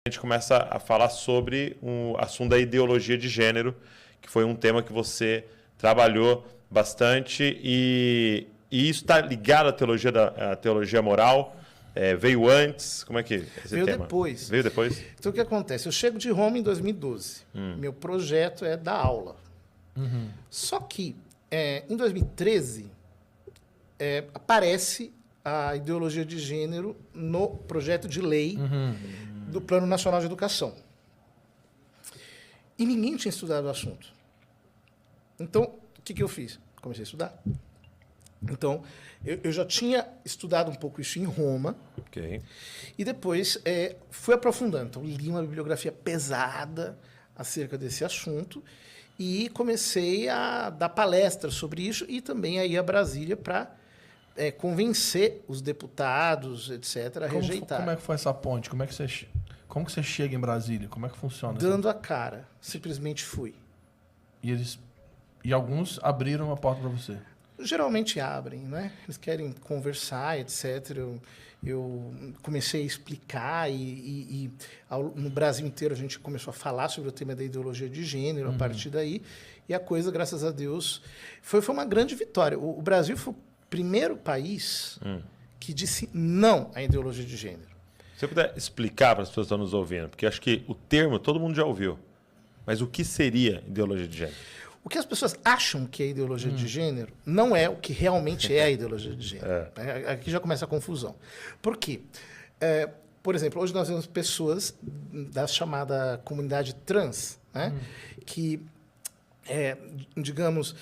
a gente começa a falar sobre o assunto da ideologia de gênero, que foi um tema que você trabalhou bastante e isso está ligado à teologia moral. Veio antes? Como é que esse Veio tema? depois. Veio depois? Então, o que acontece? Eu chego de Roma em 2012. Meu projeto é dar aula. Só que, em 2013, aparece a ideologia de gênero no projeto de lei do Plano Nacional de Educação. E ninguém tinha estudado o assunto. Então, o que eu fiz? Comecei a estudar. Então, eu já tinha estudado um pouco isso em Roma. Ok. E depois fui aprofundando. Então, li uma bibliografia pesada acerca desse assunto e comecei a dar palestras sobre isso e também a ir a Brasília para convencer os deputados, etc., a rejeitar. Como é que foi essa ponte? Como que você chega em Brasília? Como é que funciona? Dando a cara. Simplesmente fui. E alguns abriram a porta para você? Geralmente abrem, né? Eles querem conversar, etc. Eu comecei a explicar no Brasil inteiro a gente começou a falar sobre o tema da ideologia de gênero a partir daí. E a coisa, graças a Deus, foi uma grande vitória. O Brasil foi o primeiro país que disse não à ideologia de gênero. Se você puder explicar para as pessoas que estão nos ouvindo, porque acho que o termo todo mundo já ouviu, mas o que seria ideologia de gênero? O que as pessoas acham que é ideologia de gênero não é o que realmente é a ideologia de gênero. Aqui já começa a confusão. Por quê? Por exemplo, hoje nós vemos pessoas da chamada comunidade trans, né, que, digamos,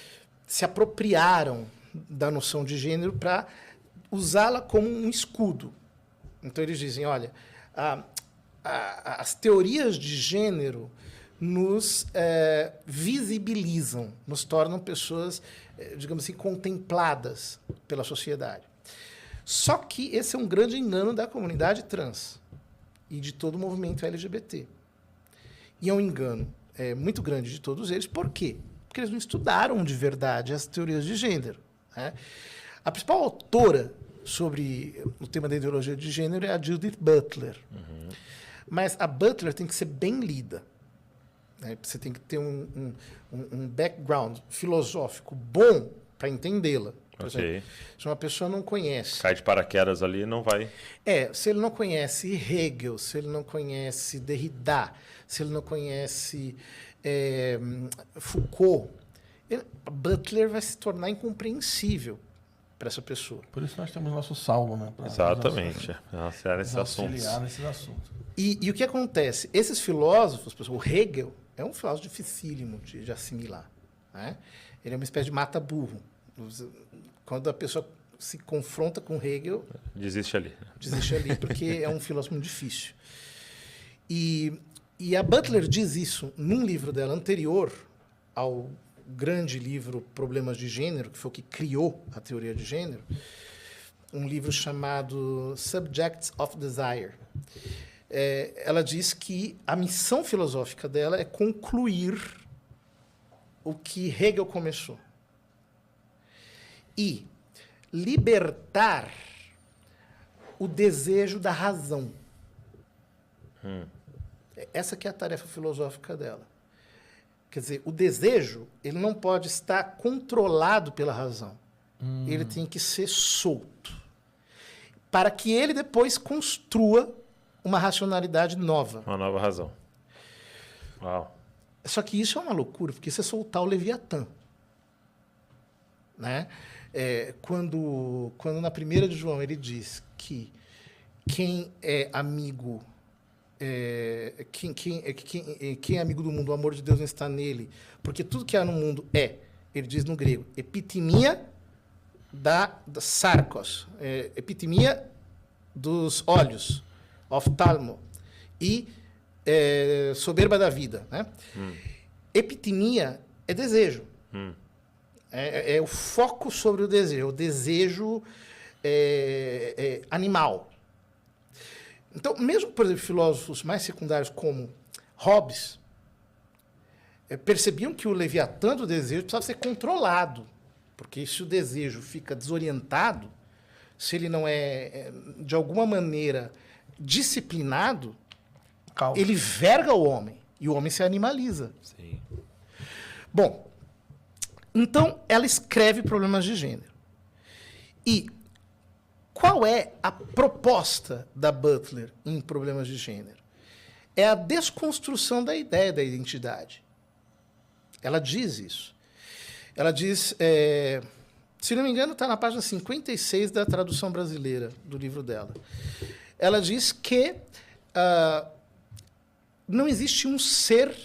se apropriaram da noção de gênero para usá-la como um escudo. Então, eles dizem, olha, as teorias de gênero nos visibilizam, nos tornam pessoas, digamos assim, contempladas pela sociedade. Só que esse é um grande engano da comunidade trans e de todo o movimento LGBT. E é um engano muito grande de todos eles. Por quê? Porque eles não estudaram de verdade as teorias de gênero, né? A principal autora sobre o tema da ideologia de gênero é a Judith Butler. Mas a Butler tem que ser bem lida. Você tem que ter um background filosófico bom para entendê-la. Por exemplo, se uma pessoa não conhece... Cai de paraquedas ali não vai... se ele não conhece Hegel, se ele não conhece Derrida, se ele não conhece Foucault, a Butler vai se tornar incompreensível para essa pessoa. Por isso nós temos nosso salmo, né? Exatamente. Nesses assuntos. Nesses assuntos. E o que acontece? Esses filósofos, por exemplo, o Hegel é um filósofo dificílimo de assimilar, né? Ele é uma espécie de mata-burro. Quando a pessoa se confronta com Hegel... Desiste ali, porque é um filósofo muito difícil. E a Butler diz isso num livro dela anterior ao grande livro Problemas de Gênero, que foi o que criou a teoria de gênero, um livro chamado Subjects of Desire. Ela diz que a missão filosófica dela é concluir o que Hegel começou e libertar o desejo da razão. Essa que é a tarefa filosófica dela. Quer dizer, o desejo ele não pode estar controlado pela razão. Ele tem que ser solto. Para que ele depois construa uma racionalidade nova. Uma nova razão. Uau. Só que isso é uma loucura, porque isso é soltar o Leviatã. Né? Quando na 1 de João ele diz que quem é amigo... quem é amigo do mundo, o amor de Deus não está nele, porque tudo que há no mundo ele diz no grego, epitimia da sarkos, epitimia dos olhos, oftalmo, e soberba da vida, né? Epitimia é desejo. É o foco sobre o desejo animal. Então, mesmo, por exemplo, filósofos mais secundários como Hobbes percebiam que o Leviatã do desejo precisava ser controlado, porque se o desejo fica desorientado, se ele não é, de alguma maneira, disciplinado, Calma. Ele verga o homem e o homem se animaliza. Sim. Bom, então ela escreve problemas de gênero. E qual é a proposta da Butler em problemas de gênero? É a desconstrução da ideia da identidade. Ela diz isso. Ela diz, se não me engano, está na página 56 da tradução brasileira do livro dela. Ela diz que não existe um ser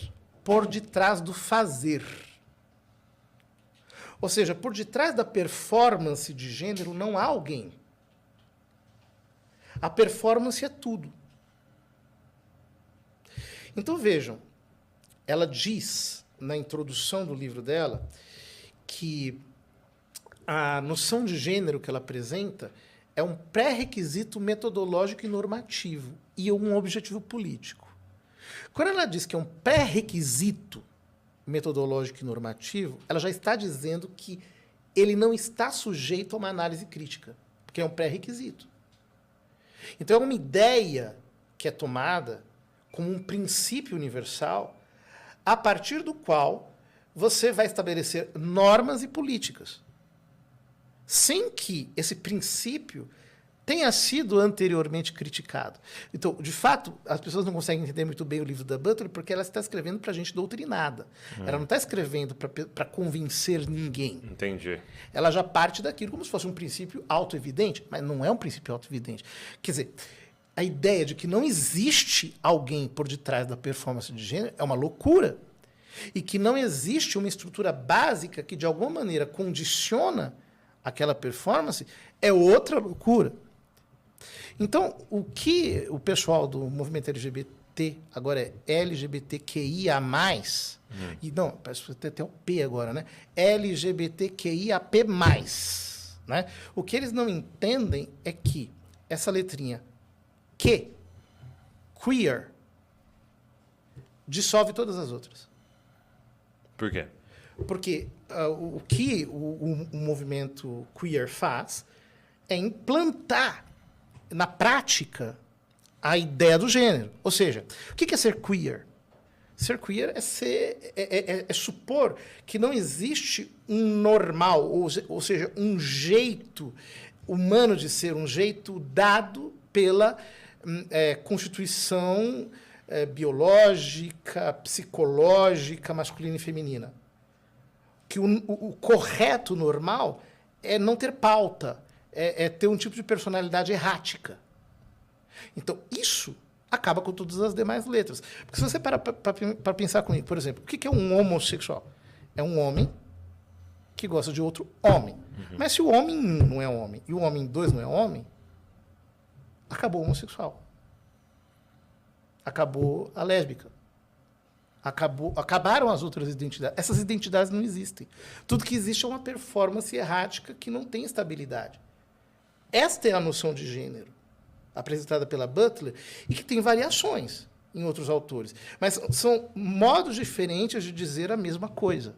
por detrás do fazer. Ou seja, por detrás da performance de gênero não há alguém. A performance é tudo. Então vejam, ela diz na introdução do livro dela que a noção de gênero que ela apresenta é um pré-requisito metodológico e normativo e um objetivo político. Quando ela diz que é um pré-requisito metodológico e normativo, ela já está dizendo que ele não está sujeito a uma análise crítica, porque é um pré-requisito. Então é uma ideia que é tomada como um princípio universal a partir do qual você vai estabelecer normas e políticas, sem que esse princípio tenha sido anteriormente criticado. Então, de fato, as pessoas não conseguem entender muito bem o livro da Butler porque ela está escrevendo para gente doutrinada. Ela não está escrevendo para convencer ninguém. Entendi. Ela já parte daquilo como se fosse um princípio auto-evidente, mas não é um princípio auto-evidente. Quer dizer, a ideia de que não existe alguém por detrás da performance de gênero é uma loucura. E que não existe uma estrutura básica que, de alguma maneira, condiciona aquela performance é outra loucura. Então, o que o pessoal do movimento LGBT, agora é LGBTQIA+, e não, parece que tem até o P agora, né? LGBTQIAP+, né? O que eles não entendem é que essa letrinha Q, queer, dissolve todas as outras. Por quê? Porque o que o movimento queer faz é implantar na prática a ideia do gênero. Ou seja, o que é ser queer? Ser queer é supor que não existe um normal, ou seja, um jeito humano de ser, um jeito dado pela constituição biológica, psicológica, masculina e feminina. Que o correto, normal, é não ter pauta, é ter um tipo de personalidade errática. Então, isso acaba com todas as demais letras. Porque se você parar para pensar comigo, por exemplo, o que é um homossexual? É um homem que gosta de outro homem. Mas se o homem 1 não é homem e o homem 2 não é homem, acabou o homossexual. Acabou a lésbica. Acabaram as outras identidades. Essas identidades não existem. Tudo que existe é uma performance errática que não tem estabilidade. Esta é a noção de gênero apresentada pela Butler e que tem variações em outros autores. Mas são modos diferentes de dizer a mesma coisa.